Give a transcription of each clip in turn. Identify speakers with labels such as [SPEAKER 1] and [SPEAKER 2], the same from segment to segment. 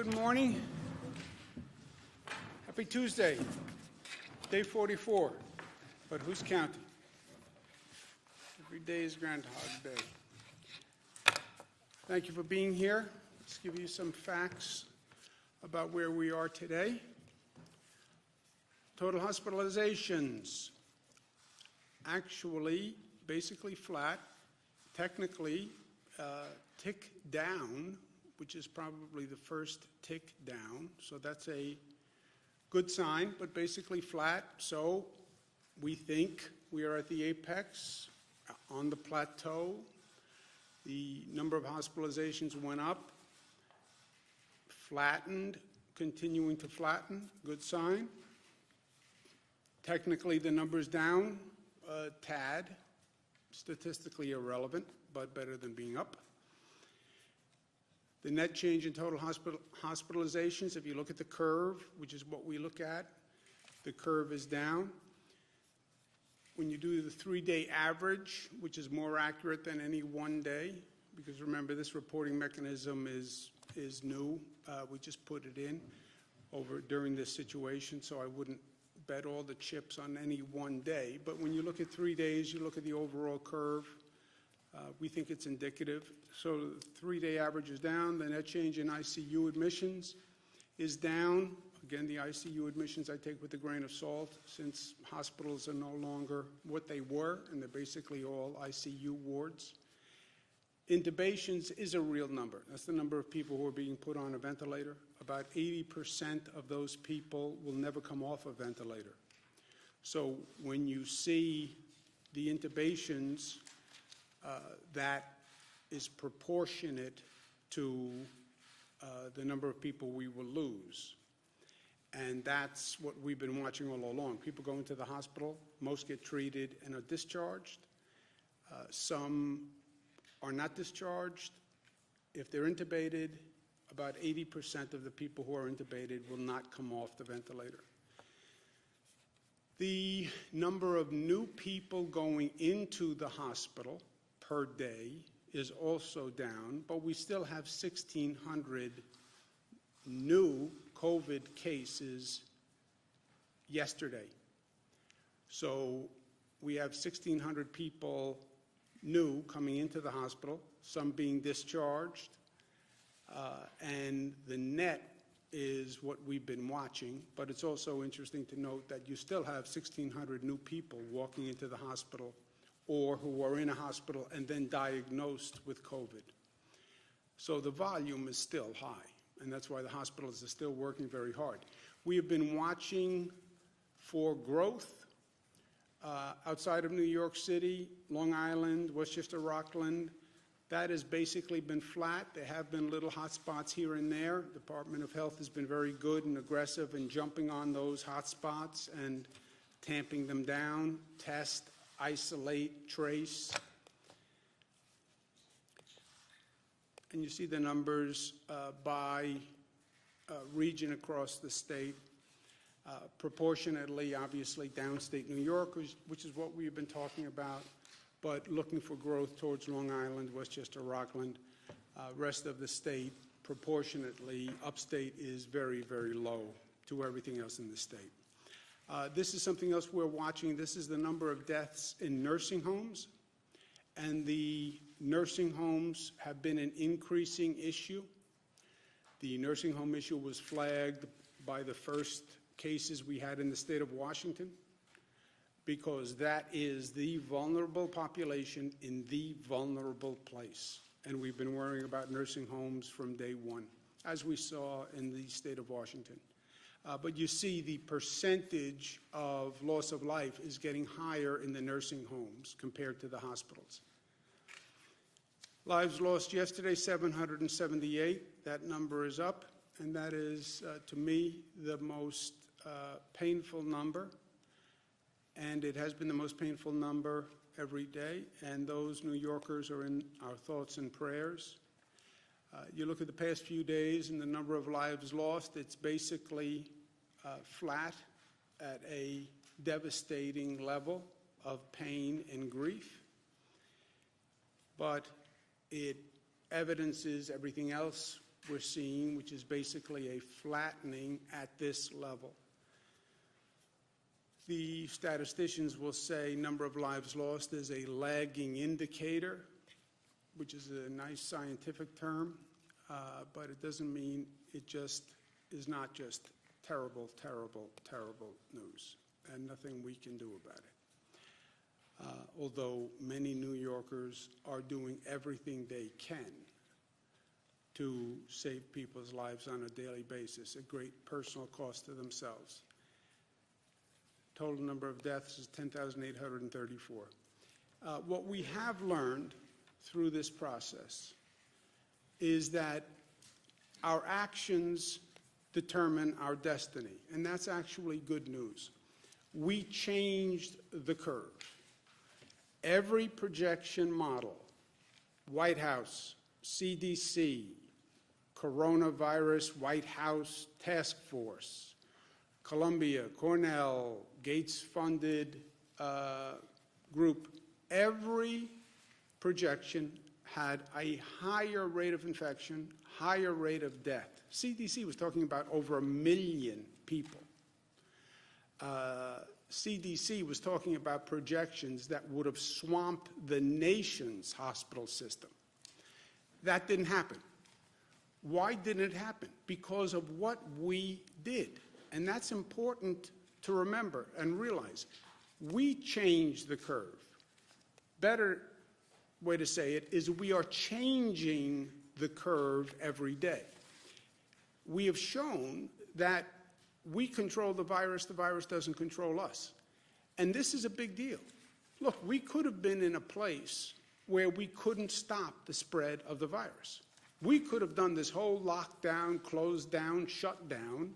[SPEAKER 1] Good morning. Happy Tuesday, day 44, but who's counting? Every day is Groundhog Day. Thank you for being here. Let's give you some facts about where we are today. Total hospitalizations, actually basically flat, technically tick down, which is probably the first tick down, so that's a good sign, but basically flat. So we think we are at the apex, on the plateau. The number of hospitalizations went up, flattened, continuing to flatten, good sign. Technically, the number's down a tad, statistically irrelevant, but better than being up. The net change in total hospitalizations, if you look at the curve, which is what we look at, the curve is down. When you do the 3-day average, which is more accurate than any one day, because remember this reporting mechanism is new. We just put it in during this situation, so I wouldn't bet all the chips on any one day. But when you look at 3 days, you look at the overall curve, we think it's indicative. So the 3-day average is down. The net change in ICU admissions is down. Again, the ICU admissions I take with a grain of salt, since hospitals are no longer what they were, and they're basically all ICU wards. Intubations is a real number. That's the number of people who are being put on a ventilator. About 80% of those people will never come off a ventilator. So when you see the intubations, that is proportionate to the number of people we will lose. And that's what we've been watching all along. People go into the hospital, most get treated and are discharged. Some are not discharged. If they're intubated, about 80% of the people who are intubated will not come off the ventilator. The number of new people going into the hospital per day is also down, but we still have 1,600 new COVID cases yesterday. So we have 1,600 people new coming into the hospital, some being discharged, and the net is what we've been watching. But it's also interesting to note that you still have 1,600 new people walking into the hospital or who are in a hospital and then diagnosed with COVID. So the volume is still high, and that's why the hospitals are still working very hard. We have been watching for growth outside of New York City, Long Island, Westchester, Rockland. That has basically been flat. There have been little hot spots here and there. The Department of Health has been very good and aggressive in jumping on those hot spots and tamping them down, test, isolate, trace. And you see the numbers by region across the state. Proportionately, obviously, downstate New York, which is what we've been talking about, but looking for growth towards Long Island, Westchester, Rockland. Rest of the state, proportionately, upstate is very, very low to everything else in the state. This is something else we're watching. This is the number of deaths in nursing homes, and the nursing homes have been an increasing issue. The nursing home issue was flagged by the first cases we had in the state of Washington, because that is the vulnerable population in the vulnerable place. And we've been worrying about nursing homes from day one, as we saw in the state of Washington. But you see the percentage of loss of life is getting higher in the nursing homes compared to the hospitals. Lives lost yesterday, 778. That number is up, and that is, to me, the most painful number. And it has been the most painful number every day, and those New Yorkers are in our thoughts and prayers. You look at the past few days and the number of lives lost, it's basically flat at a devastating level of pain and grief. But it evidences everything else we're seeing, which is basically a flattening at this level. The statisticians will say number of lives lost is a lagging indicator, which is a nice scientific term, but it doesn't mean it just is not just terrible, terrible, terrible news, and nothing we can do about it. Although many New Yorkers are doing everything they can to save people's lives on a daily basis, at great personal cost to themselves. Total number of deaths is 10,834. What we have learned through this process is that our actions determine our destiny, and that's actually good news. We changed the curve. Every projection model, White House, CDC, Coronavirus White House Task Force, Columbia, Cornell, Gates-funded group, every projection had a higher rate of infection, higher rate of death. CDC was talking about over 1 million people. CDC was talking about projections that would have swamped the nation's hospital system. That didn't happen. Why didn't it happen? Because of what we did. And that's important to remember and realize. We changed the curve. Better way to say it is we are changing the curve every day. We have shown that we control the virus doesn't control us. And this is a big deal. Look, we could have been in a place where we couldn't stop the spread of the virus. We could have done this whole lockdown, closed down, shut down,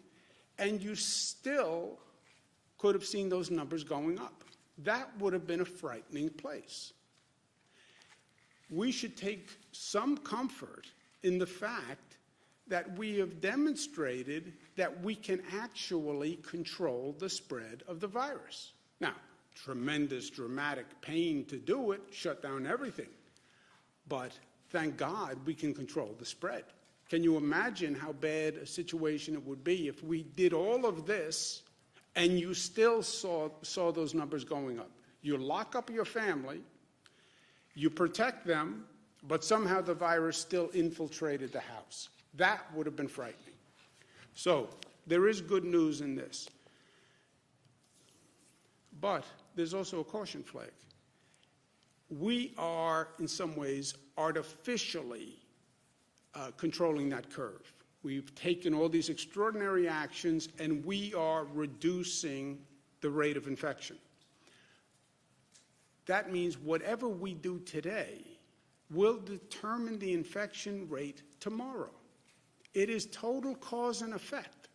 [SPEAKER 1] and you still could have seen those numbers going up. That would have been a frightening place. We should take some comfort in the fact that we have demonstrated that we can actually control the spread of the virus. Now, tremendous, dramatic pain to do it, shut down everything. But thank God we can control the spread. Can you imagine how bad a situation it would be if we did all of this and you still saw those numbers going up? You lock up your family, you protect them, but somehow the virus still infiltrated the house. That would have been frightening. So there is good news in this. But there's also a caution flag. We are, in some ways, artificially controlling that curve. We've taken all these extraordinary actions, and we are reducing the rate of infection. That means whatever we do today will determine the infection rate tomorrow. It is total cause and effect.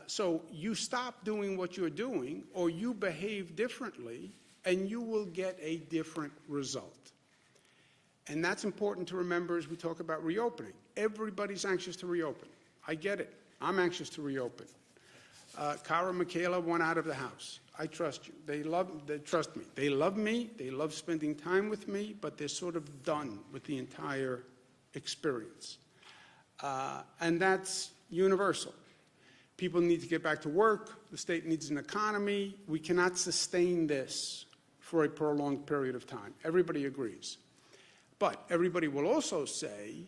[SPEAKER 1] So you stop doing what you're doing, or you behave differently, and you will get a different result. And that's important to remember as we talk about reopening. Everybody's anxious to reopen. I get it. I'm anxious to reopen. Cara and Michaela want out of the house. I trust you. They trust me. They love me. They love spending time with me, but they're sort of done with the entire experience. And that's universal. People need to get back to work. The state needs an economy. We cannot sustain this for a prolonged period of time. Everybody agrees. But everybody will also say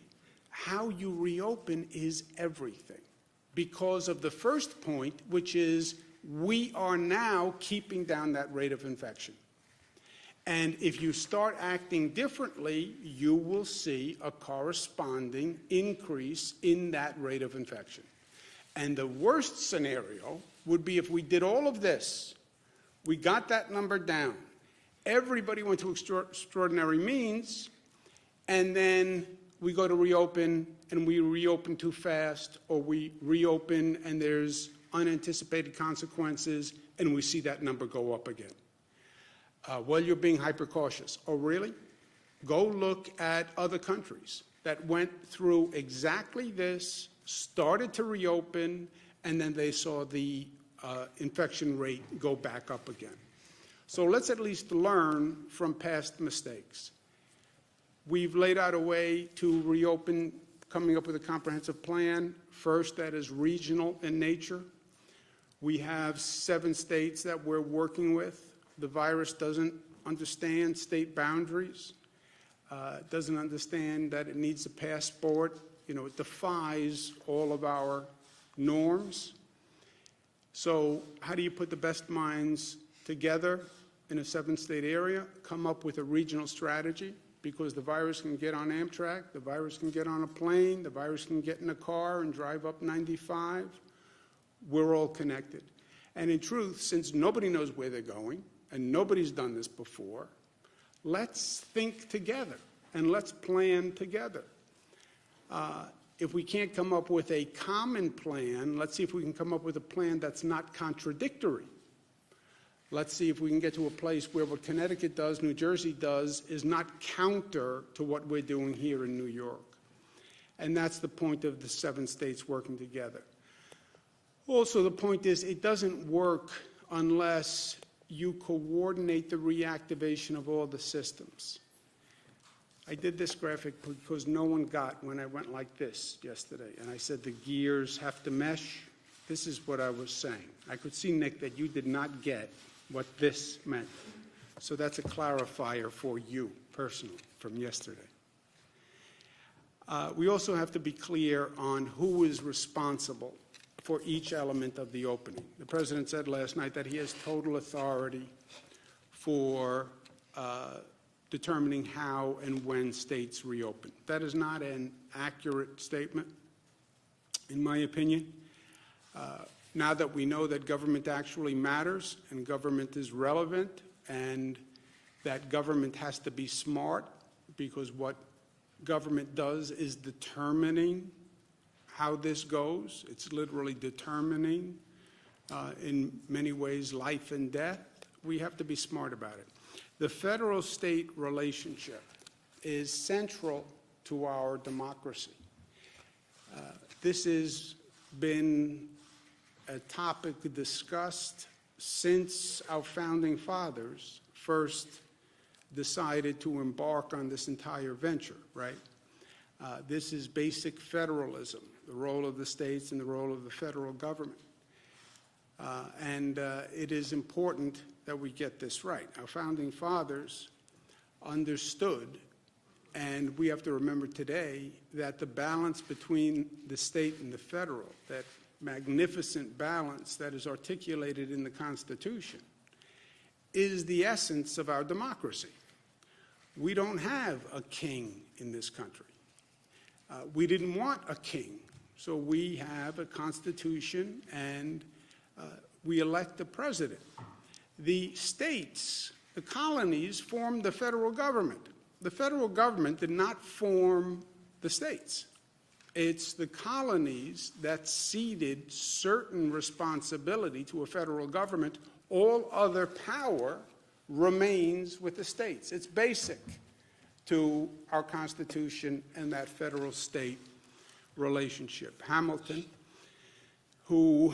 [SPEAKER 1] how you reopen is everything, because of the first point, which is we are now keeping down that rate of infection. And if you start acting differently, you will see a corresponding increase in that rate of infection. And the worst scenario would be if we did all of this, we got that number down, everybody went to extraordinary means, and then we go to reopen and we reopen too fast, or we reopen and there's unanticipated consequences and we see that number go up again. Well, you're being hyper cautious. Oh, really? Go look at other countries that went through exactly this, started to reopen, and then they saw the infection rate go back up again. So let's at least learn from past mistakes. We've laid out a way to reopen coming up with a comprehensive plan, first that is regional in nature. We have 7 states that we're working with. The virus doesn't understand state boundaries, doesn't understand that it needs a passport. It defies all of our norms. So how do you put the best minds together in a 7-state area, come up with a regional strategy? Because the virus can get on Amtrak, the virus can get on a plane, the virus can get in a car and drive up 95. We're all connected. And in truth, since nobody knows where they're going, and nobody's done this before, let's think together and let's plan together. If we can't come up with a common plan, let's see if we can come up with a plan that's not contradictory. Let's see if we can get to a place where what Connecticut does, New Jersey does, is not counter to what we're doing here in New York. And that's the point of the 7 states working together. Also, the point is it doesn't work unless you coordinate the reactivation of all the systems. I did this graphic because no one got when I went like this yesterday, and I said the gears have to mesh. This is what I was saying. I could see, Nick, that you did not get what this meant. So that's a clarifier for you personally from yesterday. We also have to be clear on who is responsible for each element of the opening. The President said last night that he has total authority for determining how and when states reopen. That is not an accurate statement, in my opinion. Now that we know that government actually matters and government is relevant and that government has to be smart, because what government does is determining how this goes. It's literally determining, in many ways, life and death. We have to be smart about it. The federal-state relationship is central to our democracy. This has been a topic discussed since our founding fathers first decided to embark on this entire venture, right? This is basic federalism, the role of the states and the role of the federal government. And it is important that we get this right. Our founding fathers understood, and we have to remember today, that the balance between the state and the federal, that magnificent balance that is articulated in the Constitution, is the essence of our democracy. We don't have a king in this country. We didn't want a king, so we have a Constitution and we elect a president. The states, the colonies, formed the federal government. The federal government did not form the states. It's the colonies that ceded certain responsibility to a federal government. All other power remains with the states. It's basic to our Constitution and that federal-state relationship. Hamilton, who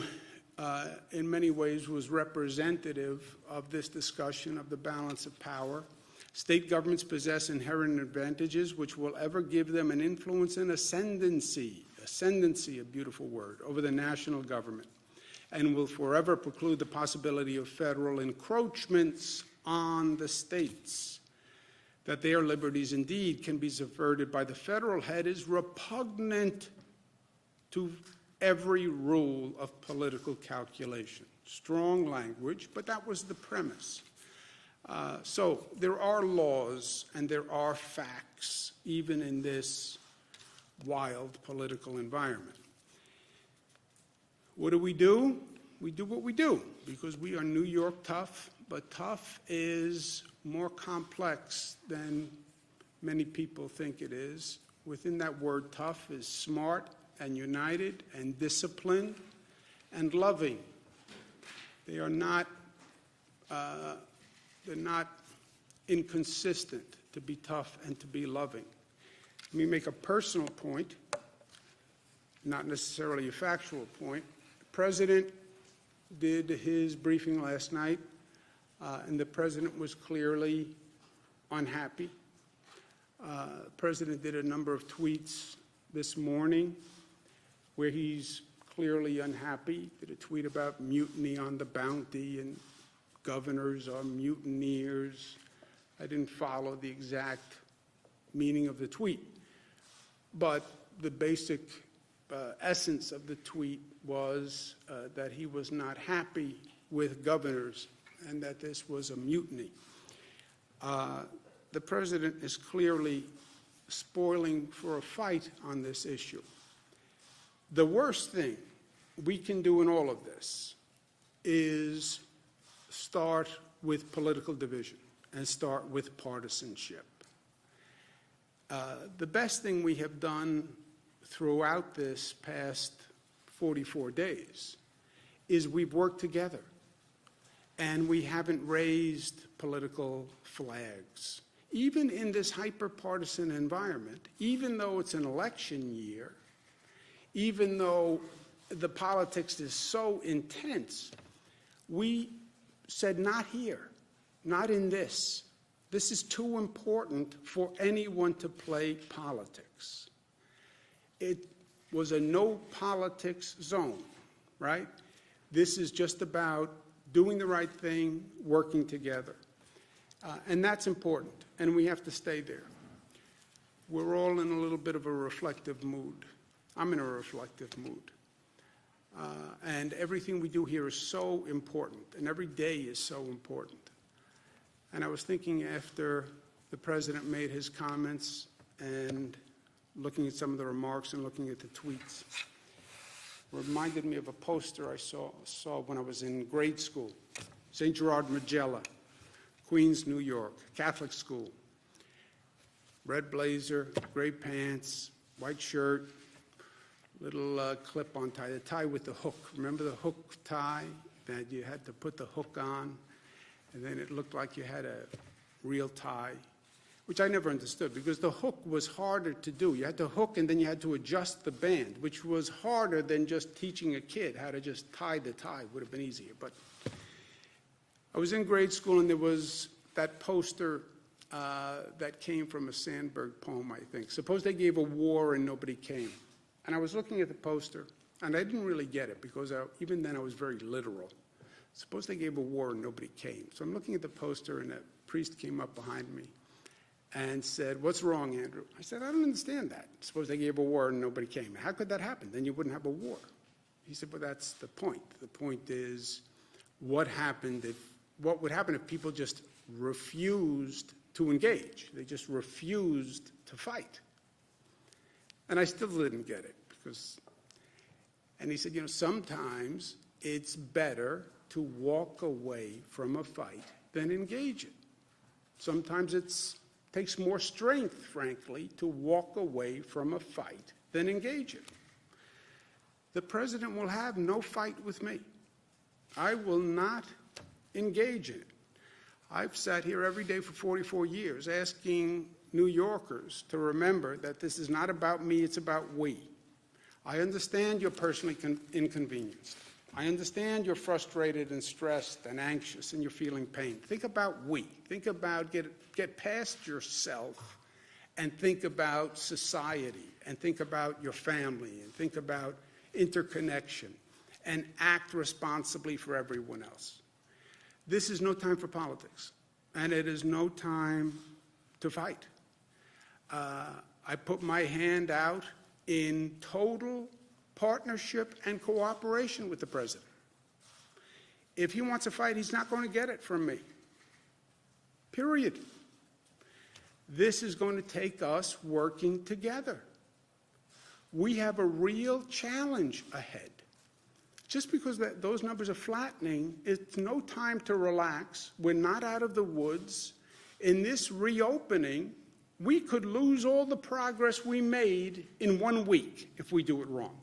[SPEAKER 1] in many ways was representative of this discussion of the balance of power. State governments possess inherent advantages which will ever give them an influence and ascendancy, a beautiful word, over the national government, and will forever preclude the possibility of federal encroachments on the states. That their liberties indeed can be subverted by the federal head is repugnant to every rule of political calculation. Strong language, but that was the premise. So there are laws and there are facts, even in this wild political environment. What do? We do what we do because we are New York tough, but tough is more complex than many people think it is. Within that word tough is smart and united and disciplined and loving. They are not they're not inconsistent to be tough and to be loving. Let me make a personal point, not necessarily a factual point. The President did his briefing last night, and the President was clearly unhappy. The President did a number of tweets this morning where he's clearly unhappy. Did a tweet about mutiny on the Bounty and governors are mutineers. I didn't follow the exact meaning of the tweet, but the basic essence of the tweet was that he was not happy with governors and that this was a mutiny. The president is clearly spoiling for a fight on this issue. The worst thing we can do in all of this is start with political division and start with partisanship. The best thing we have done throughout this past 44 days is we've worked together and we haven't raised political flags. Even in this hyper-partisan environment, even though it's an election year, even though the politics is so intense, we said not here, not in this. This is too important for anyone to play politics. It was a no politics zone, right? This is just about doing the right thing, working together. And that's important, and we have to stay there. We're all in a little bit of a reflective mood. I'm in a reflective mood. And everything we do here is so important, and every day is so important. And I was thinking after the president made his comments and looking at some of the remarks and looking at the tweets, reminded me of a poster I saw when I was in grade school. St. Gerard Magella, Queens, New York, Catholic school. Red blazer, gray pants, white shirt, little clip-on tie, the tie with the hook. Remember the hook tie that you had to put the hook on, and then it looked like you had a real tie, which I never understood because the hook was harder to do. You had to hook and then you had to adjust the band, which was harder than just teaching a kid how to just tie the tie. It would have been easier. But I was in grade school and there was that poster that came from a Sandburg poem, I think. Suppose they gave a war and nobody came. And I was looking at the poster, and I didn't really get it because even then I was very literal. Suppose they gave a war and nobody came. So I'm looking at the poster, and a priest came up behind me and said, "What's wrong, Andrew?" I said, "I don't understand that. Suppose they gave a war and nobody came. How could that happen? Then you wouldn't have a war." He said, "Well, that's the point. The point is what would happen if people just refused to engage? They just refused to fight." And I still didn't get it and he said, sometimes it's better to walk away from a fight than engage it. Sometimes it takes more strength, frankly, to walk away from a fight than engage it. The president will have no fight with me. I will not engage in it. I've sat here every day for 44 years asking New Yorkers to remember that this is not about me, it's about we. I understand you're personally inconvenienced. I understand you're frustrated and stressed and anxious and you're feeling pain. Think about we. Think about get past yourself and think about society and think about your family and think about interconnection and act responsibly for everyone else. This is no time for politics, and it is no time to fight. I put my hand out in total partnership and cooperation with the president. If he wants a fight, he's not going to get it from me. Period. This is going to take us working together. We have a real challenge ahead. Just because those numbers are flattening, it's no time to relax. We're not out of the woods. In this reopening, we could lose all the progress we made in 1 week if we do it wrong.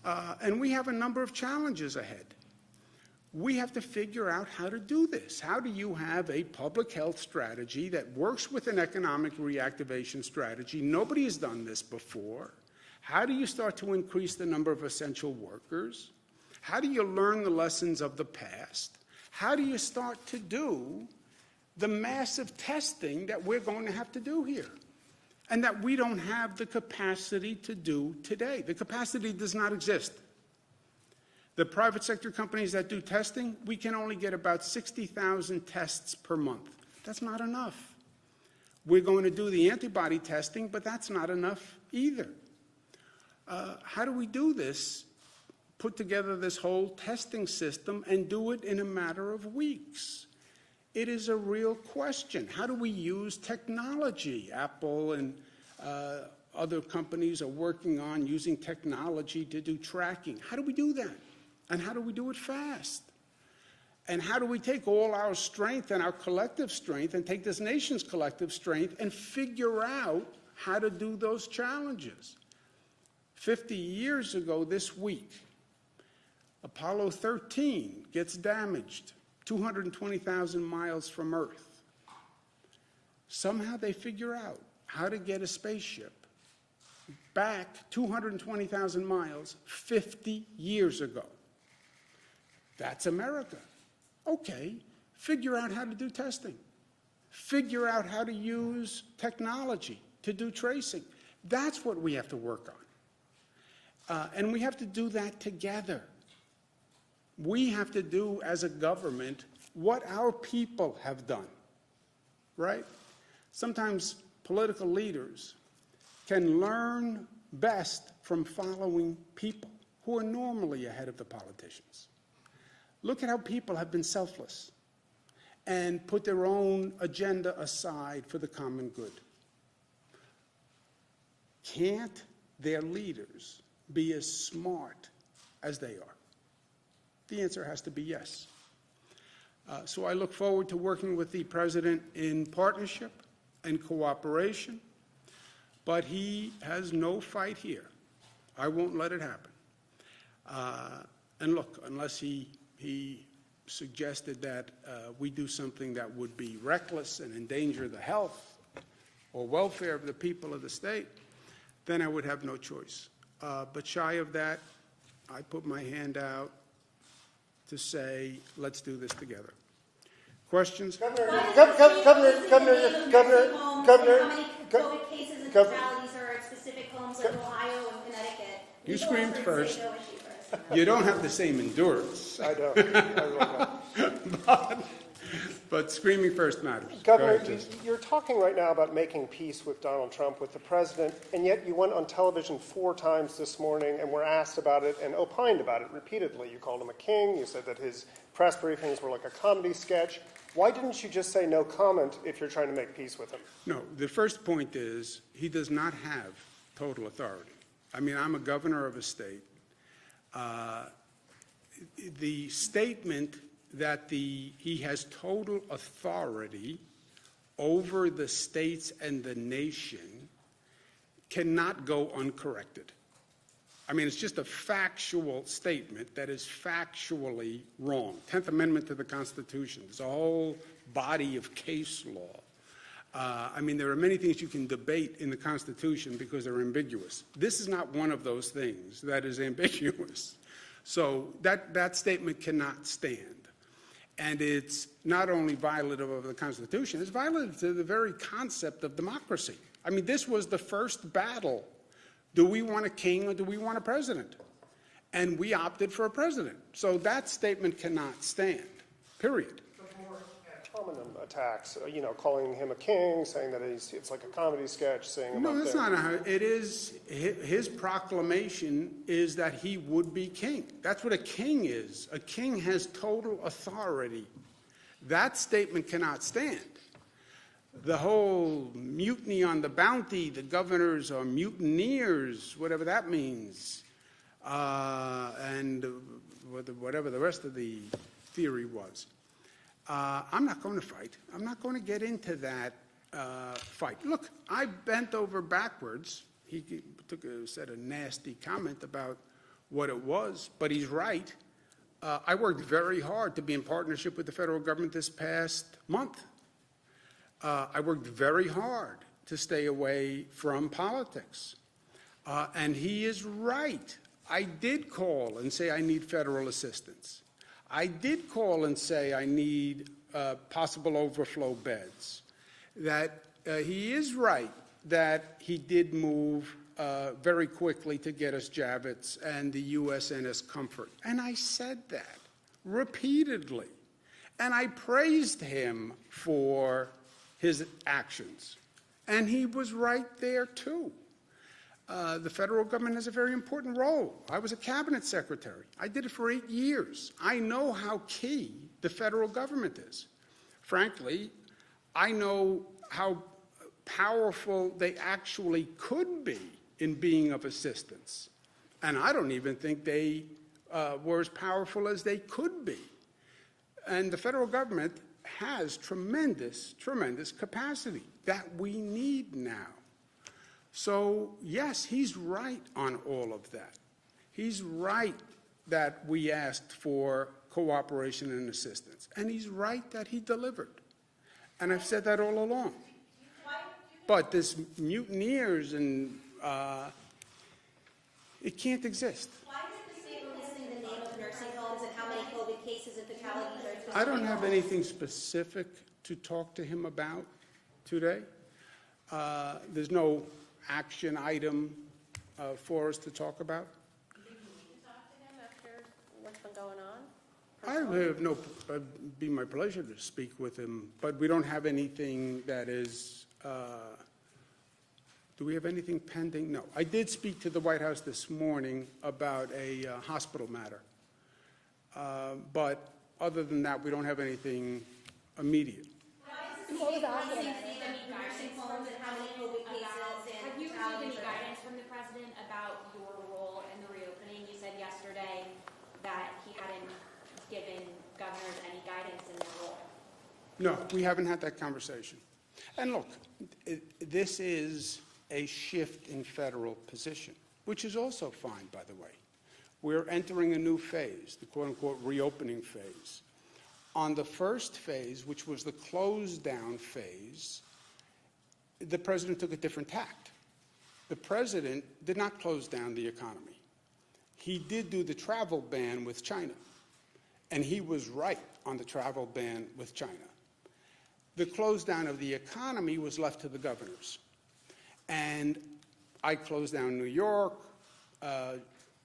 [SPEAKER 1] And we have a number of challenges ahead. We have to figure out how to do this. How do you have a public health strategy that works with an economic reactivation strategy? Nobody has done this before. How do you start to increase the number of essential workers? How do you learn the lessons of the past? How do you start to do the massive testing that we're going to have to do here? and that we don't have the capacity to do today. The capacity does not exist. The private sector companies that do testing, we can only get about 60,000 tests per month. That's not enough. We're going to do the antibody testing, but that's not enough either. How do we do this? Put together this whole testing system and do it in a matter of weeks? It is a real question. How do we use technology? Apple and other companies are working on using technology to do tracking. How do we do that? And how do we do it fast? And how do we take all our strength and our collective strength and take this nation's collective strength and figure out how to do those challenges? 50 years ago this week, Apollo 13 gets damaged 220,000 miles from Earth. Somehow they figure out how to get a spaceship back 220,000 miles 50 years ago. That's America. Okay, figure out how to do testing. Figure out how to use technology to do tracing. That's what we have to work on. And we have to do that together. We have to do, as a government, what our people have done, right? Sometimes political leaders can learn best from following people who are normally ahead of the politicians. Look at how people have been selfless and put their own agenda aside for the common good. Can't their leaders be as smart as they are? The answer has to be yes. So I look forward to working with the President in partnership and cooperation, but he has no fight here. I won't let it happen. And look, unless he suggested that we do something that would be reckless and endanger the health or welfare of the people of the state, then I would have no choice. But shy of that, I put my hand out to say, let's do this together. Questions?
[SPEAKER 2] Governor. How many COVID cases and fatalities are at specific homes in Ohio and Connecticut?
[SPEAKER 1] You screamed first. You don't have the same endurance.
[SPEAKER 3] I don't.
[SPEAKER 1] But screaming first matters.
[SPEAKER 3] Governor, you're talking right now about making peace with Donald Trump, with the president, and yet you went on television 4 times this morning and were asked about it and opined about it repeatedly. You called him a king. You said that his press briefings were like a comedy sketch. Why didn't you just say no comment if you're trying to make peace with him?
[SPEAKER 1] No, the first point is he does not have total authority. I mean, I'm a governor of a state. The statement that he has total authority over the states and the nation cannot go uncorrected. I mean, it's just a factual statement that is factually wrong. 10th Amendment to the Constitution. There's a whole body of case law. I mean, there are many things you can debate in the Constitution because they're ambiguous. This is not one of those things that is ambiguous. So that statement cannot stand. And it's not only violative of the Constitution, it's violative to the very concept of democracy. I mean, this was the first battle. Do we want a king or do we want a president? And we opted for a president. So that statement cannot stand, period.
[SPEAKER 3] But more ad hominem attacks, calling him a king, saying that it's like a comedy sketch, saying
[SPEAKER 1] No, that's not how it is. His proclamation is that he would be king. That's what a king is. A king has total authority. That statement cannot stand. The whole mutiny on the bounty, the governors are mutineers, whatever that means, and whatever the rest of the theory was. I'm not going to fight. I'm not going to get into that fight. Look, I bent over backwards. He said a nasty comment about what it was, but he's right. I worked very hard to be in partnership with the federal government this past month. I worked very hard to stay away from politics. And he is right. I did call and say I need federal assistance. I did call and say I need possible overflow beds. That he is right that he did move very quickly to get us Javits and the USNS Comfort. And I said that repeatedly. And I praised him for his actions. And he was right there, too. The federal government has a very important role. I was a cabinet secretary. I did it for 8 years. I know how key the federal government is. Frankly, I know how powerful they actually could be in being of assistance. And I don't even think they were as powerful as they could be. And the federal government has tremendous, tremendous capacity that we need now. So, yes, he's right on all of that. He's right that we asked for cooperation and assistance. And he's right that he delivered. And I've said that all along. But this mutineers and it can't exist.
[SPEAKER 2] Why is the state releasing the name of nursing homes and how many COVID cases and fatalities are?
[SPEAKER 1] I don't have anything specific to talk to him about today. There's no action item for us to talk about.
[SPEAKER 4] Do you think you need to talk to him after what's been going on?
[SPEAKER 1] I have no, it'd be my pleasure to speak with him, but we don't have anything that is, do we have anything pending? No. I did speak to the White House this morning about a hospital matter. But other than that, we don't have anything immediate.
[SPEAKER 2] What was the hospital nursing homes and how many COVID cases and
[SPEAKER 5] Have you received
[SPEAKER 2] fatalities
[SPEAKER 5] any
[SPEAKER 2] are?
[SPEAKER 5] guidance from the president about your role in the reopening? You said yesterday that he hadn't given governors any guidance in their role.
[SPEAKER 1] No, we haven't had that conversation. And look, this is a shift in federal position, which is also fine, by the way. We're entering a new phase, the quote-unquote reopening phase. On the first phase, which was the close-down phase, the president took a different tact. The president did not close down the economy. He did do the travel ban with China, and he was right on the travel ban with China. The close down of the economy was left to the governors. And I closed down New York,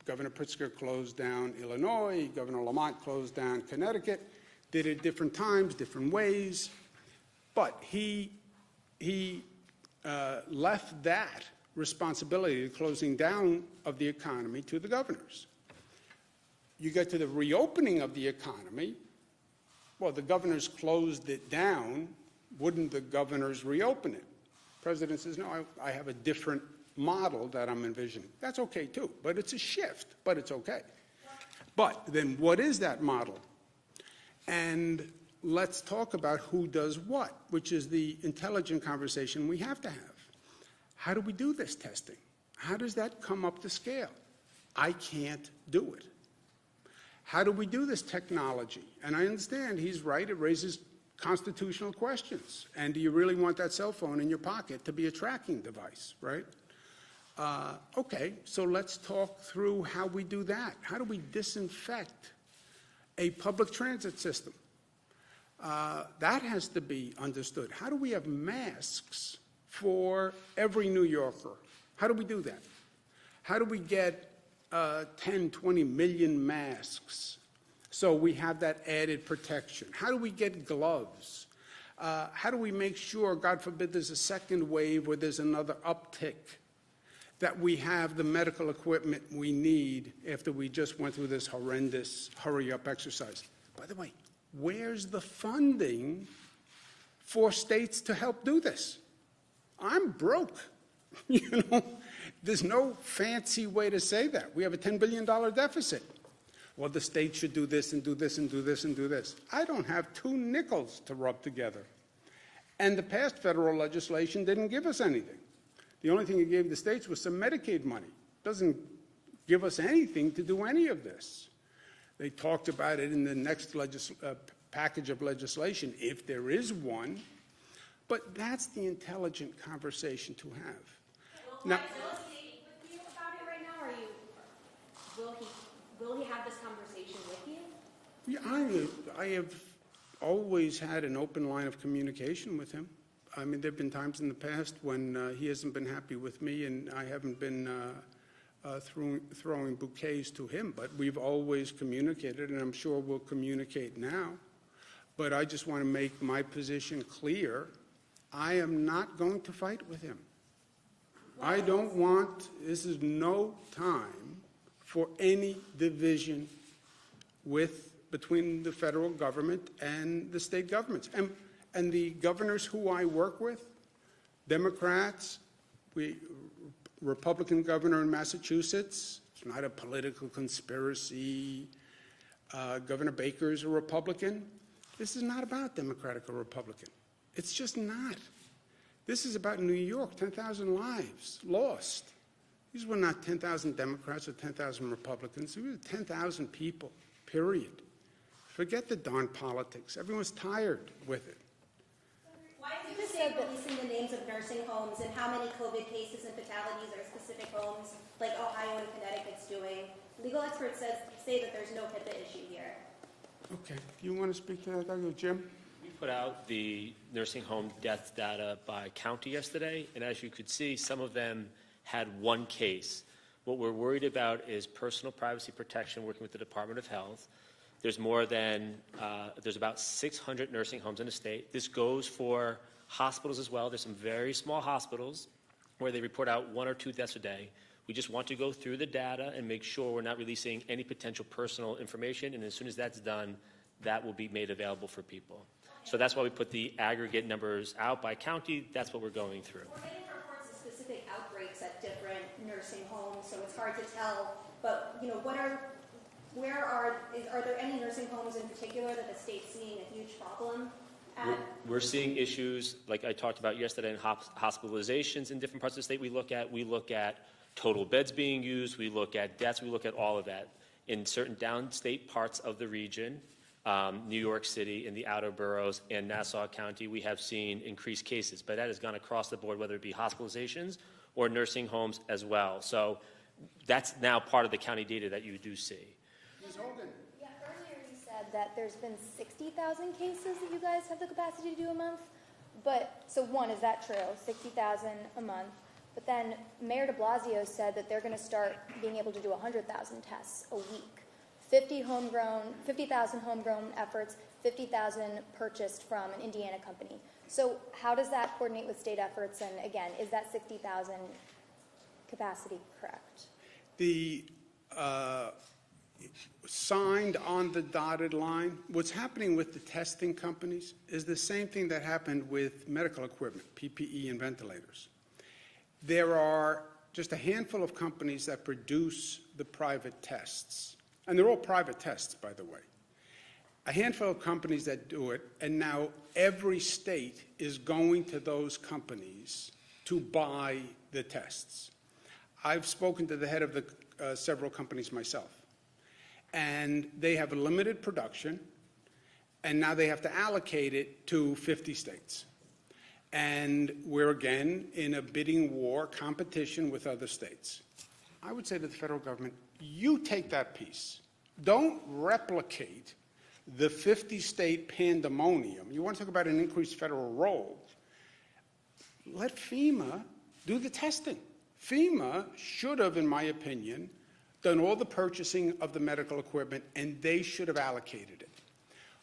[SPEAKER 1] Governor Pritzker closed down Illinois, Governor Lamont closed down Connecticut, did it different times, different ways. But he left that responsibility, the closing down of the economy, to the governors. You get to the reopening of the economy, well, the governors closed it down. Wouldn't the governors reopen it? The president says, no, I have a different model that I'm envisioning. That's okay, too. But it's a shift, but it's okay. But then what is that model? And let's talk about who does what, which is the intelligent conversation we have to have. How do we do this testing? How does that come up to scale? I can't do it. How do we do this technology? And I understand he's right, it raises constitutional questions. And do you really want that cell phone in your pocket to be a tracking device, right? Okay, so let's talk through how we do that. How do we disinfect a public transit system? That has to be understood. How do we have masks for every New Yorker? How do we do that? How do we get 10, 20 million masks so we have that added protection? How do we get gloves? How do we make sure, God forbid, there's a second wave or there's another uptick, that we have the medical equipment we need after we just went through this horrendous hurry-up exercise? By the way, where's the funding for states to help do this? I'm broke. You know, there's no fancy way to say that. We have a $10 billion deficit. Well, the state should do this and do this and do this and do this. I don't have 2 nickels to rub together. And the past federal legislation didn't give us anything. The only thing it gave the states was some Medicaid money. It doesn't give us anything to do any of this. They talked about it in the next package of legislation, if there is one. But that's the intelligent conversation to have. Now,
[SPEAKER 5] Will he speak with you about it right now, or will he have this conversation with you?
[SPEAKER 1] yeah, I have always had an open line of communication with him. I mean, there have been times in the past when he hasn't been happy with me and I haven't been throwing bouquets to him, but we've always communicated, and I'm sure we'll communicate now. But I just want to make my position clear. I am not going to fight with him. I don't want, this is no time for any division between the federal government and the state governments. And the governors who I work with, Democrats, Republican governor in Massachusetts, it's not a political conspiracy. Governor Baker is a Republican. This is not about Democratic or Republican. It's just not. This is about New York, 10,000 lives lost. These were not 10,000 Democrats or 10,000 Republicans. These were 10,000 people, period. Forget the darn politics. Everyone's tired with it.
[SPEAKER 2] Why is the state releasing the names of nursing homes and how many COVID cases and fatalities are specific homes like Ohio and Connecticut's doing? Legal experts say that there's no HIPAA issue here.
[SPEAKER 1] Okay. You want to speak to that, Dr. Jim?
[SPEAKER 6] We put out the nursing home death data by county yesterday, and as you could see, some of them had one case. What we're worried about is personal privacy protection, working with the Department of Health. There's there's about 600 nursing homes in the state. This goes for hospitals as well. There's some very small hospitals where they report out 1 or 2 deaths a day. We just want to go through the data and make sure we're not releasing any potential personal information, and as soon as that's done, that will be made available for people. So that's why we put the aggregate numbers out by county. That's what we're going through.
[SPEAKER 2] We're getting reports of specific outbreaks at different nursing homes, so it's hard to tell. But are there any nursing homes in particular that the state's seeing a huge problem at?
[SPEAKER 6] We're seeing issues like I talked about yesterday in hospitalizations in different parts of the state. We look at total beds being used. We look at deaths. We look at all of that in certain downstate parts of the region. New York City, in the outer boroughs, and Nassau County, we have seen increased cases, but that has gone across the board, whether it be hospitalizations or nursing homes as well. So that's now part of the county data that you do see.
[SPEAKER 1] Ms. Hogan.
[SPEAKER 7] Yeah, earlier you said that there's been 60,000 cases that you guys have the capacity to do a month. But, so one, is that true? 60,000 a month. But then Mayor de Blasio said that they're going to start being able to do 100,000 tests a week. 50,000 homegrown efforts, 50,000 purchased from an Indiana company. So how does that coordinate with state efforts? And again, is that 60,000 capacity correct?
[SPEAKER 1] The signed on the dotted line, what's happening with the testing companies is the same thing that happened with medical equipment, PPE and ventilators. There are just a handful of companies that produce the private tests. And they're all private tests, by the way. A handful of companies that do it, and now every state is going to those companies to buy the tests. I've spoken to the head of the several companies myself, and they have a limited production, and now they have to allocate it to 50 states. And we're again in a bidding war competition with other states. I would say to the federal government, you take that piece. Don't replicate the 50-state pandemonium. You want to talk about an increased federal role. Let FEMA do the testing. FEMA should have, in my opinion, done all the purchasing of the medical equipment, and they should have allocated it.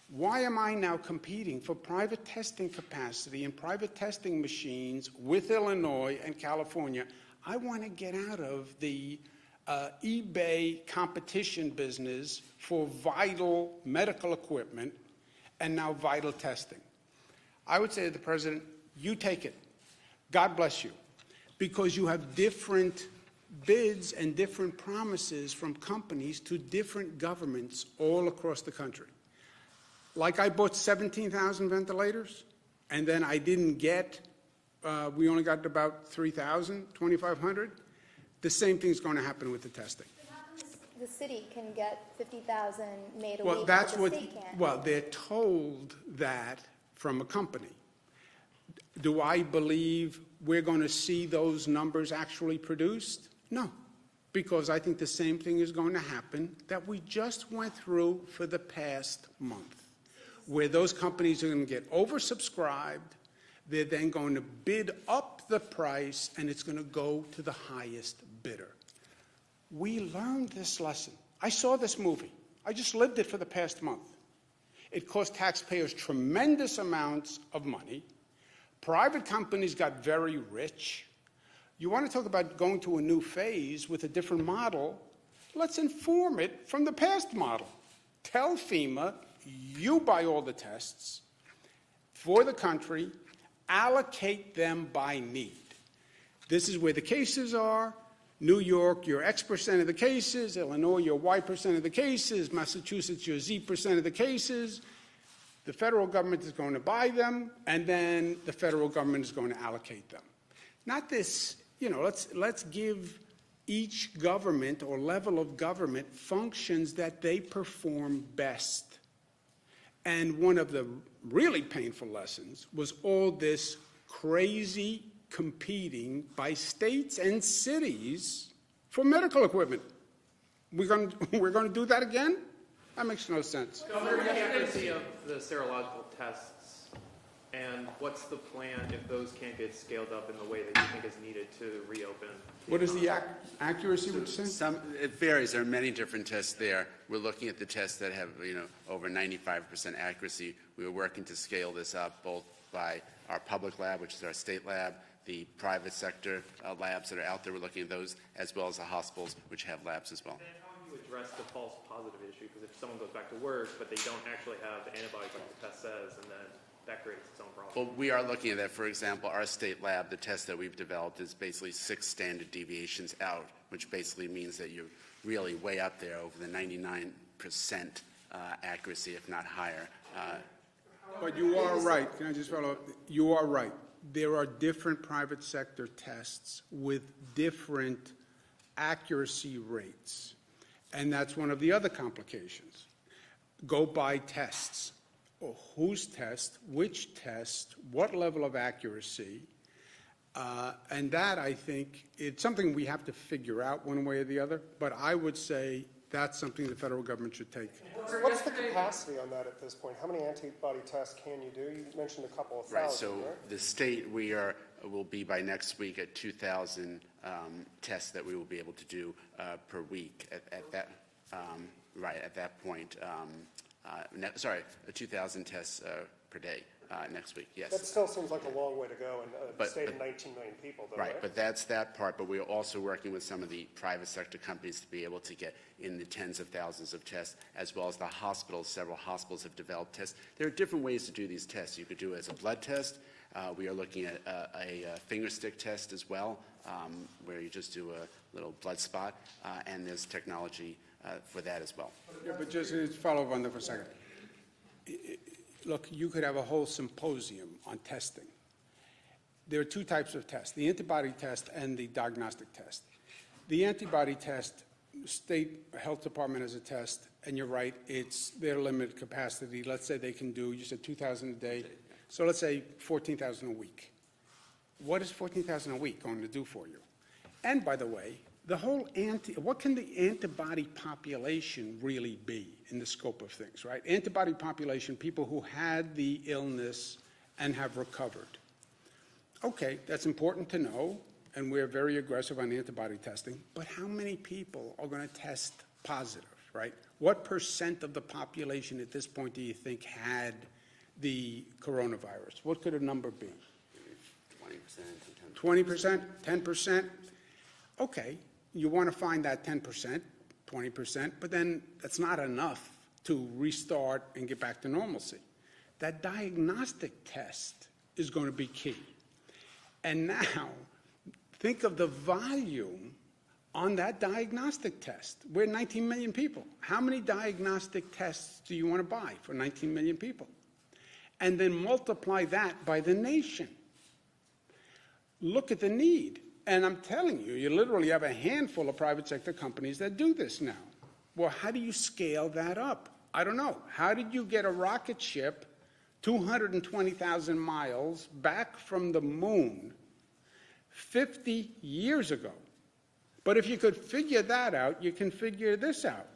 [SPEAKER 1] Why am I now competing for private testing capacity and private testing machines with Illinois and California? I want to get out of the eBay competition business for vital medical equipment and now vital testing. I would say to the president, you take it. God bless you. Because you have different bids and different promises from companies to different governments all across the country. Like I bought 17,000 ventilators, and then I didn't get, we only got about 3,000, 2,500. The same thing is going to happen with the testing.
[SPEAKER 7] How come the city can get 50,000 made a
[SPEAKER 1] Well,
[SPEAKER 7] week,
[SPEAKER 1] that's
[SPEAKER 7] but the
[SPEAKER 1] what,
[SPEAKER 7] state can't?
[SPEAKER 1] well, they're told that from a company. Do I believe we're going to see those numbers actually produced? No, because I think the same thing is going to happen that we just went through for the past month, where those companies are going to get oversubscribed, They're then going to bid up the price, and it's going to go to the highest bidder. We learned this lesson. I saw this movie. I just lived it for the past month. It cost taxpayers tremendous amounts of money. Private companies got very rich. You want to talk about going to a new phase with a different model? Let's inform it from the past model. Tell FEMA, you buy all the tests for the country, allocate them by need. This is where the cases are. New York, you're X percent of the cases. Illinois, you're Y percent of the cases. Massachusetts, you're Z percent of the cases. The federal government is going to buy them, and then the federal government is going to allocate them. Not this, let's give each government or level of government functions that they perform best. And one of the really painful lessons was all this crazy competing by states and cities for medical equipment. We're going to do that again? That makes no sense.
[SPEAKER 8] Governor, the accuracy of the serological tests, and what's the plan if those can't get scaled up in the way that you think is needed to reopen?
[SPEAKER 1] What is the accuracy? Would you say?
[SPEAKER 9] It varies. There are many different tests there. We're looking at the tests that have, over 95% accuracy. We are working to scale this up both by our public lab, which is our state lab, the private sector labs that are out there. We're looking at those, as well as the hospitals, which have labs as well.
[SPEAKER 8] And how do you address the false positive issue? Because if someone goes back to work, but they don't actually have the antibodies like the test says, and then that creates its own problem.
[SPEAKER 9] Well, we are looking at that. For example, our state lab, the test that we've developed is basically 6 standard deviations out, which basically means that you're really way up there over the 99% accuracy, if not higher.
[SPEAKER 1] But you are right. Can I just follow up? You are right. There are different private sector tests with different accuracy rates. And that's one of the other complications. Go buy tests. Or whose test, which test, what level of accuracy. And that, I think, it's something we have to figure out one way or the other. But I would say that's something the federal government should take.
[SPEAKER 3] What's the capacity on that at this point? How many antibody tests can you do? You mentioned a couple of thousand,
[SPEAKER 9] Right, so the state, will be by next week at 2,000 tests that we will be able to do per week at that point. 2,000 tests per day next week, yes.
[SPEAKER 3] That still seems like a long way to go in a state of 19 million people, though, right?
[SPEAKER 9] But that's that part, but we are also working with some of the private sector companies to be able to get in the tens of thousands of tests, as well as the hospitals. Several hospitals have developed tests. There are different ways to do these tests. You could do it as a blood test. We are looking at a finger stick test as well, where you just do a little blood spot, and there's technology for that as well.
[SPEAKER 1] Yeah, but just to follow up on that for a second. Look, you could have a whole symposium on testing. There are 2 types of tests, the antibody test and the diagnostic test. The antibody test, state health department has a test, and you're right, it's their limited capacity. Let's say they can do, you said 2,000 a day, so let's say 14,000 a week. What is 14,000 a week going to do for you? And by the way, the whole what can the antibody population really be in the scope of things, right? Antibody population, people who had the illness and have recovered. Okay, that's important to know, and we're very aggressive on antibody testing, but how many people are going to test positive, right? What percent of the population at this point do you think had the coronavirus? What could a number be?
[SPEAKER 9] 20%.
[SPEAKER 1] 20%? 10%? Okay. You want to find that 10%, 20%, but then that's not enough to restart and get back to normalcy. That diagnostic test is going to be key. And now, think of the volume on that diagnostic test. We're 19 million people. How many diagnostic tests do you want to buy for 19 million people? And then multiply that by the nation. Look at the need. And I'm telling you, you literally have a handful of private sector companies that do this now. Well, how do you scale that up? I don't know. How did you get a rocket ship 220,000 miles back from the moon 50 years ago? But if you could figure that out, you can figure this out.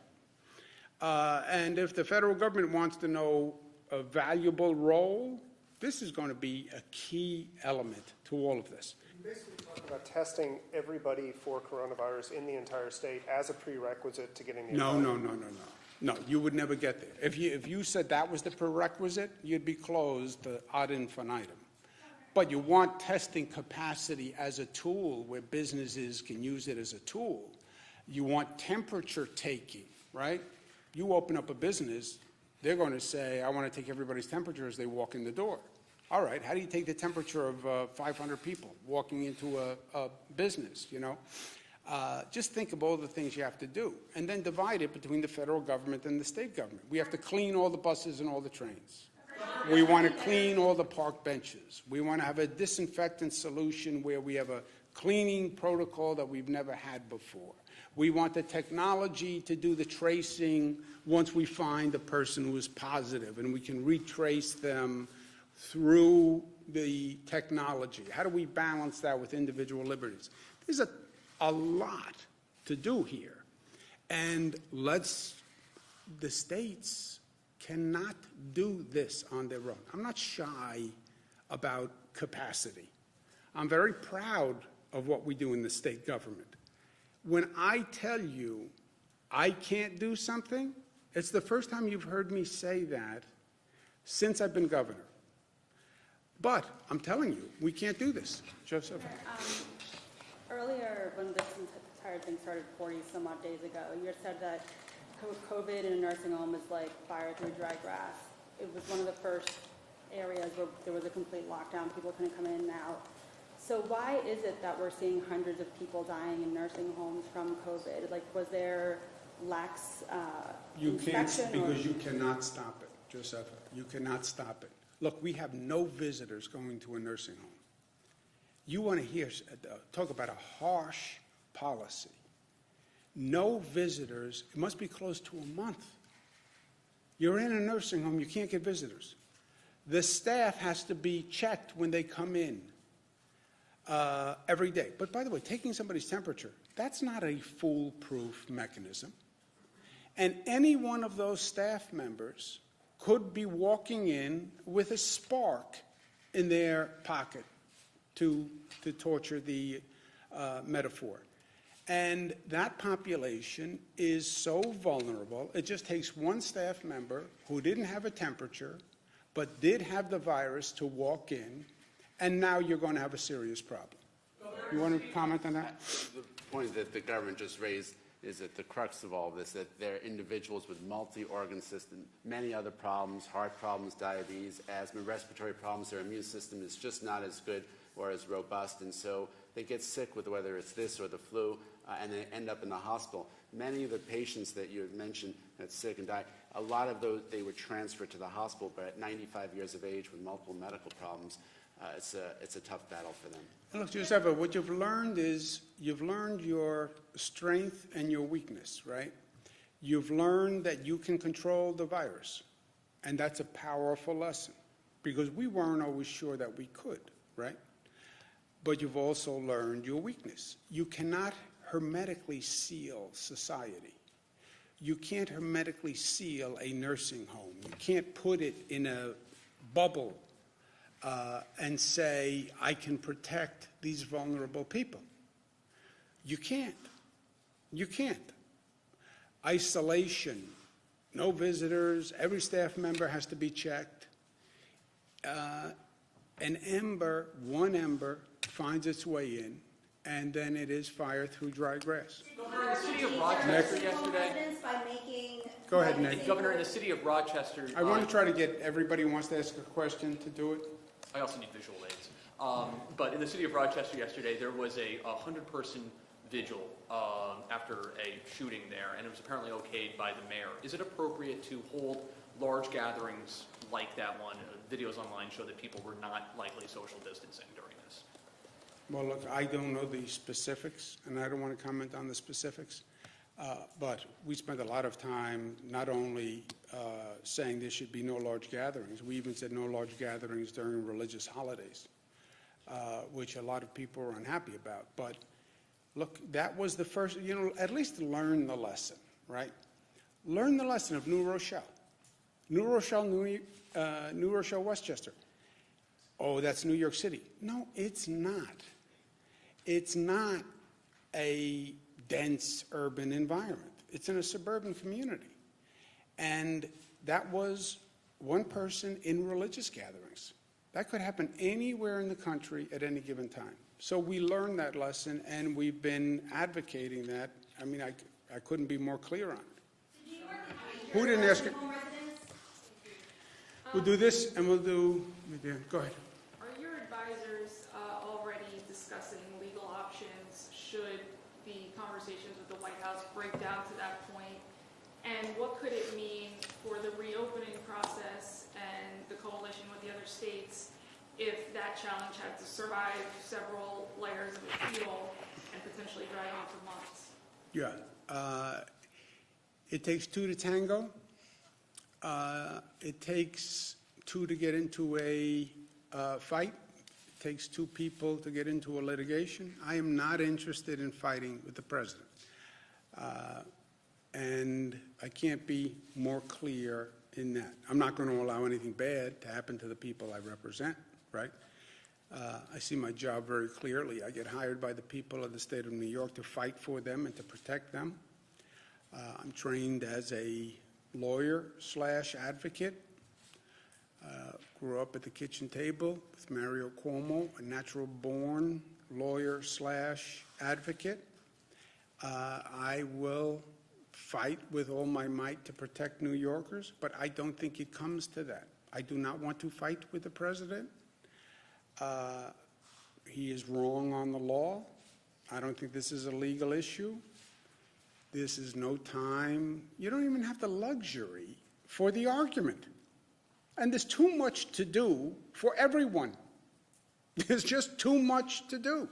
[SPEAKER 1] And if the federal government wants to know a valuable role This is going to be a key element to all of this.
[SPEAKER 3] You basically talk about testing everybody for coronavirus in the entire state as a prerequisite to getting the
[SPEAKER 1] No, you would never get there. If you said that was the prerequisite, you'd be closed ad infinitum. But you want testing capacity as a tool where businesses can use it as a tool. You want temperature taking, right? You open up a business, they're going to say, I want to take everybody's temperature as they walk in the door. All right, how do you take the temperature of 500 people walking into a business, you know? Just think of all the things you have to do, and then divide it between the federal government and the state government. We have to clean all the buses and all the trains. We want to clean all the park benches. We want to have a disinfectant solution where we have a cleaning protocol that we've never had before. We want the technology to do the tracing once we find the person who is positive, and we can retrace them through the technology. How do we balance that with individual liberties? There's a lot to do here. And the states cannot do this on their own. I'm not shy about capacity. I'm very proud of what we do in the state government. When I tell you I can't do something, it's the first time you've heard me say that since I've been governor. But I'm telling you, we can't do this. Joseph?
[SPEAKER 10] Earlier, when this entire thing started 40-some-odd days ago, you had said that COVID in a nursing home is like fire through dry grass. It was one of the first areas where there was a complete lockdown. People couldn't come in and out. So why is it that we're seeing hundreds of people dying in nursing homes from COVID? Like, was there lax inspection?
[SPEAKER 1] Because you cannot stop it, Joseph. You cannot stop it. Look, we have no visitors going to a nursing home. You want to talk about a harsh policy. No visitors, it must be close to a month. You're in a nursing home, you can't get visitors. The staff has to be checked when they come in every day. But by the way, taking somebody's temperature, that's not a foolproof mechanism. And any one of those staff members could be walking in with a spark in their pocket, to torture the metaphor. And that population is so vulnerable, it just takes one staff member who didn't have a temperature but did have the virus to walk in, and now you're going to have a serious problem. You want to comment on that?
[SPEAKER 9] The point that the government just raised is at the crux of all this, that they're individuals with multi-organ system, many other problems, heart problems, diabetes, asthma, respiratory problems. Their immune system is just not as good or as robust, and so they get sick with whether it's this or the flu, and they end up in the hospital. Many of the patients that you had mentioned that's sick and die, a lot of those, they were transferred to the hospital, but at 95 years of age with multiple medical problems, it's a tough battle for them.
[SPEAKER 1] And look, Giuseppe, what you've learned is you've learned your strength and your weakness, right? You've learned that you can control the virus, and that's a powerful lesson because we weren't always sure that we could, right? But you've also learned your weakness. You cannot hermetically seal society. You can't hermetically seal a nursing home. You can't put it in a bubble and say, I can protect these vulnerable people. You can't. You can't. Isolation, no visitors, every staff member has to be checked. One ember finds its way in, and then it is fire through dry grass.
[SPEAKER 8] Governor, in the city of Rochester yesterday.
[SPEAKER 1] Go ahead, Nick.
[SPEAKER 8] Governor, in the city of Rochester.
[SPEAKER 1] I want to try to get everybody who wants to ask a question to do it.
[SPEAKER 8] I also need visual aids. But in the city of Rochester yesterday, there was a 100-person vigil after a shooting there, and it was apparently okayed by the mayor. Is it appropriate to hold large gatherings like that one? Videos online show that people were not likely social distancing during this.
[SPEAKER 1] Well, look, I don't know the specifics, and I don't want to comment on the specifics, but we spent a lot of time not only saying there should be no large gatherings, we even said no large gatherings during religious holidays, which a lot of people were unhappy about. But look, that was the first, at least learn the lesson, right? Learn the lesson of New Rochelle. New Rochelle, Westchester. oh, that's New York City. No, it's not. It's not a dense urban environment. It's in a suburban community. And that was one person in religious gatherings. That could happen anywhere in the country at any given time. So we learned that lesson, and we've been advocating that. I mean, I couldn't be more clear on it. Who didn't ask it? We'll do this, and we'll do, go ahead.
[SPEAKER 11] Are your advisors already discussing legal options should the conversations with the White House break down to that point? And what could it mean for the reopening process and the coalition with the other states if that challenge had to survive several layers of appeal and potentially drag on for months?
[SPEAKER 1] Yeah. It takes two to tango. It takes two to get into a fight. It takes two people to get into a litigation. I am not interested in fighting with the president. And I can't be more clear in that. I'm not going to allow anything bad to happen to the people I represent, right? I see my job very clearly. I get hired by the people of the state of New York to fight for them and to protect them. I'm trained as a lawyer/advocate. Grew up at the kitchen table with Mario Cuomo, a natural-born lawyer/advocate. I will fight with all my might to protect New Yorkers, but I don't think it comes to that. I do not want to fight with the president. He is wrong on the law. I don't think this is a legal issue. This is no time. You don't even have the luxury for the argument. And there's too much to do for everyone. There's just too much to do.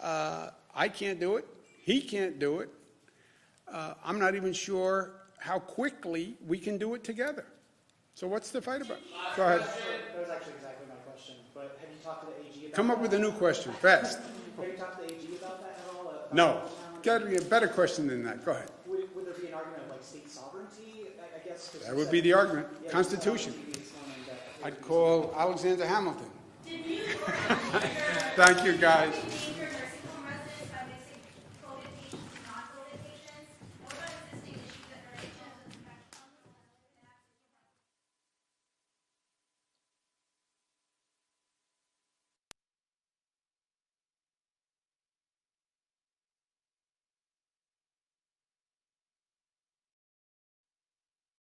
[SPEAKER 1] I can't do it. He can't do it. I'm not even sure how quickly we can do it together. So what's the fight about? Go ahead.
[SPEAKER 12] That was actually exactly my question. But have you talked to the AG about
[SPEAKER 1] Come up with a new question, fast.
[SPEAKER 12] Have you talked to the AG about that at all?
[SPEAKER 1] No. Got to be a better question than that. Go ahead.
[SPEAKER 12] Would there be an argument of like state sovereignty? I guess.
[SPEAKER 1] That would be the argument. Constitution. I'd call Alexander Hamilton. Thank you, guys.